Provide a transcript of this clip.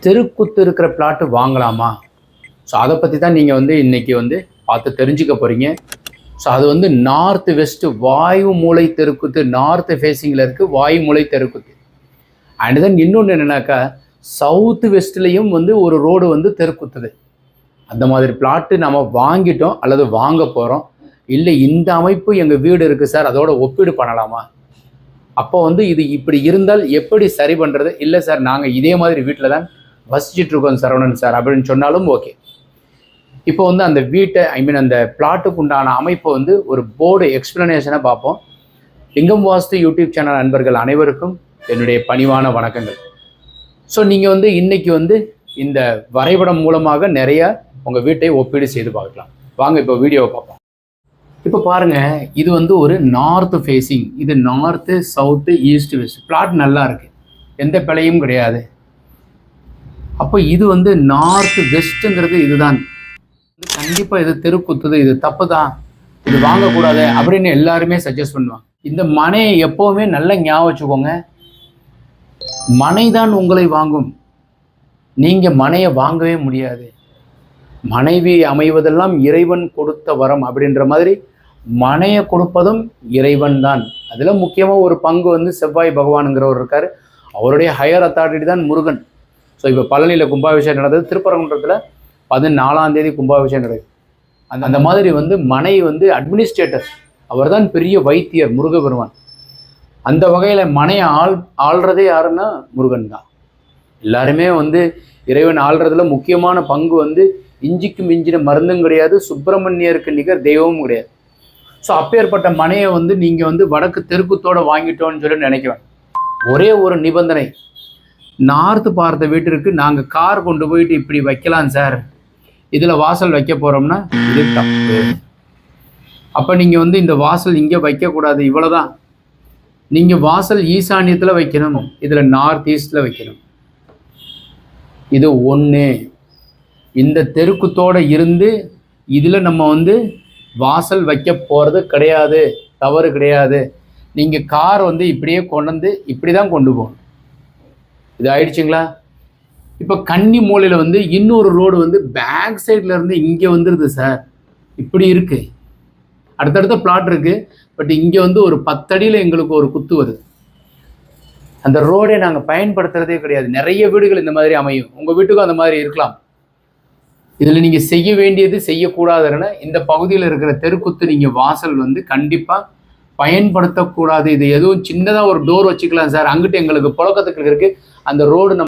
தெருக்குத்து இருக்கிற பிளாட்டு வாங்கலாமா? ஸோ அதை பற்றி தான் நீங்கள் வந்து இன்றைக்கி வந்து பார்த்து தெரிஞ்சுக்க போகிறீங்க. ஸோ அது வந்து நார்த் வெஸ்ட்டு வாயு மூலை தெருக்குத்து, நார்த்து ஃபேஸிங்கில் இருக்குது வாயு மூலை தெருக்குத்து. அண்ட் தென் இன்னொன்று என்னென்னாக்கா சவுத்து வெஸ்ட்லேயும் வந்து ஒரு ரோடு வந்து தெருக்குத்துது. அந்த மாதிரி பிளாட்டு நம்ம வாங்கிட்டோம் அல்லது வாங்க போகிறோம். இல்லை இந்த அமைப்பு எங்கள் வீடு இருக்குது சார், அதோட ஒப்பீடு பண்ணலாமா? அப்போ வந்து இது இப்படி இருந்தால் எப்படி சரி பண்ணுறது? இல்லை சார் நாங்கள் இதே மாதிரி வீட்டில் தான் வசிச்சுட்ருக்கோம் சரவணன் சார் அப்படின்னு சொன்னாலும் ஓகே. இப்போ வந்து அந்த வீட்டை அந்த பிளாட்டுக்கு உண்டான அமைப்பை வந்து ஒரு போர்டு எக்ஸ்பிளனேஷனை பார்ப்போம். லிங்கம் வாஸ்து யூடியூப் சேனல் நண்பர்கள் அனைவருக்கும் என்னுடைய பணிவான வணக்கங்கள். ஸோ நீங்கள் வந்து இன்றைக்கி வந்து இந்த வரைபடம் மூலமாக நிறையா உங்கள் வீட்டை ஒப்பீடு செய்து பார்க்கலாம். வாங்க இப்போ வீடியோவை பார்ப்போம். இப்போ பாருங்கள், இது வந்து ஒரு நார்த்து ஃபேஸிங். இது north south east west flat நல்லா இருக்குது, எந்த பிழையும் கிடையாது. அப்போ இது வந்து நார்த்து வெஸ்ட்டுங்கிறது இதுதான். கண்டிப்பாக இது தெருக்குத்துது, இது தப்பு தான், இது வாங்கக்கூடாது அப்படின்னு எல்லாருமே சஜஸ்ட் பண்ணுவாங்க. இந்த மனையை எப்போவுமே நல்லா ஞாபகம் வச்சுக்கோங்க, மனை தான் உங்களை வாங்கும், நீங்கள் மனையை வாங்கவே முடியாது. மனைவி அமைவதெல்லாம் இறைவன் கொடுத்த வரம் அப்படின்ற மாதிரி மனையை கொடுப்பதும் இறைவன் தான். அதில் முக்கியமாக ஒரு பங்கு வந்து செவ்வாய் பகவானுங்கிறவர் இருக்கார், அவருடைய ஹையர் அத்தாரிட்டி தான் முருகன். ஸோ இப்போ பழனியில் கும்பாபிஷேகம் நடந்தது, திருப்பரங்குன்றத்தில் 14ஆம் தேதி கும்பாபிஷேகம் நடக்குது. அந்த மாதிரி வந்து மனை வந்து அட்மினிஸ்ட்ரேட்டர், அவர் தான் பெரிய வைத்தியர் முருகபெருமான். அந்த வகையில் மனையை ஆள்றதே யாருன்னா முருகன் தான். எல்லாருமே வந்து இறைவன் ஆள்றதுல முக்கியமான பங்கு வந்து இஞ்சிக்கு மிஞ்சின மருந்தும் கிடையாது, சுப்பிரமணியருக்கு நிகர் தெய்வமும் கிடையாது. ஸோ அப்பேற்பட்ட மனையை வந்து நீங்கள் வந்து வடக்கு தெருக்குத்தோடு வாங்கிட்டோன்னு சொல்லி நினைக்கிறேன். ஒரே ஒரு நிபந்தனை, நார்த்து பார்த்த வீட்டிற்கு நாங்கள் கார் கொண்டு போயிட்டு இப்படி வைக்கலாம் சார், இதில் வாசல் வைக்க போகிறோம்னா இது தப்பு. அப்போ நீங்கள் வந்து இந்த வாசல் இங்கே வைக்கக்கூடாது, இவ்வளோதான். நீங்கள் வாசல் ஈசானியத்தில் வைக்கணும், இதில் நார்த் ஈஸ்டில் வைக்கணும். இது ஒன்று. இந்த தெருக்குத்தோடு இருந்து இதில் நம்ம வந்து வாசல் வைக்க போகிறது கிடையாது, தவறு கிடையாது. நீங்கள் கார் வந்து இப்படியே கொண்டு இப்படி தான் கொண்டு போகணும். இது ஆயிடுச்சுங்களா? இப்போ கன்னி மூலையில் வந்து இன்னொரு ரோடு வந்து பேக் சைடில் இருந்து இங்கே வந்துடுது சார், இப்படி இருக்குது. அடுத்தடுத்த பிளாட் இருக்குது, பட் இங்கே வந்து ஒரு 10 அடியில் எங்களுக்கு ஒரு குத்து வருது. அந்த ரோடை நாங்கள் பயன்படுத்துகிறதே கிடையாது. நிறைய வீடுகள் இந்த மாதிரி அமையும், உங்கள் வீட்டுக்கும் அந்த மாதிரி இருக்கலாம். இதில் நீங்கள் செய்ய வேண்டியது செய்யக்கூடாதுன்னா இந்த பகுதியில் இருக்கிற தெருக்குத்து நீங்கள் வாசல் வந்து கண்டிப்பாக பயன்படுத்தக்கூடாது. இது எதுவும் சின்னதாக ஒரு டோர் வச்சுக்கலாம் சார், அங்கிட்டு எங்களுக்கு புழக்கத்துக்கு இருக்குது, அந்த ரோடு நம்ம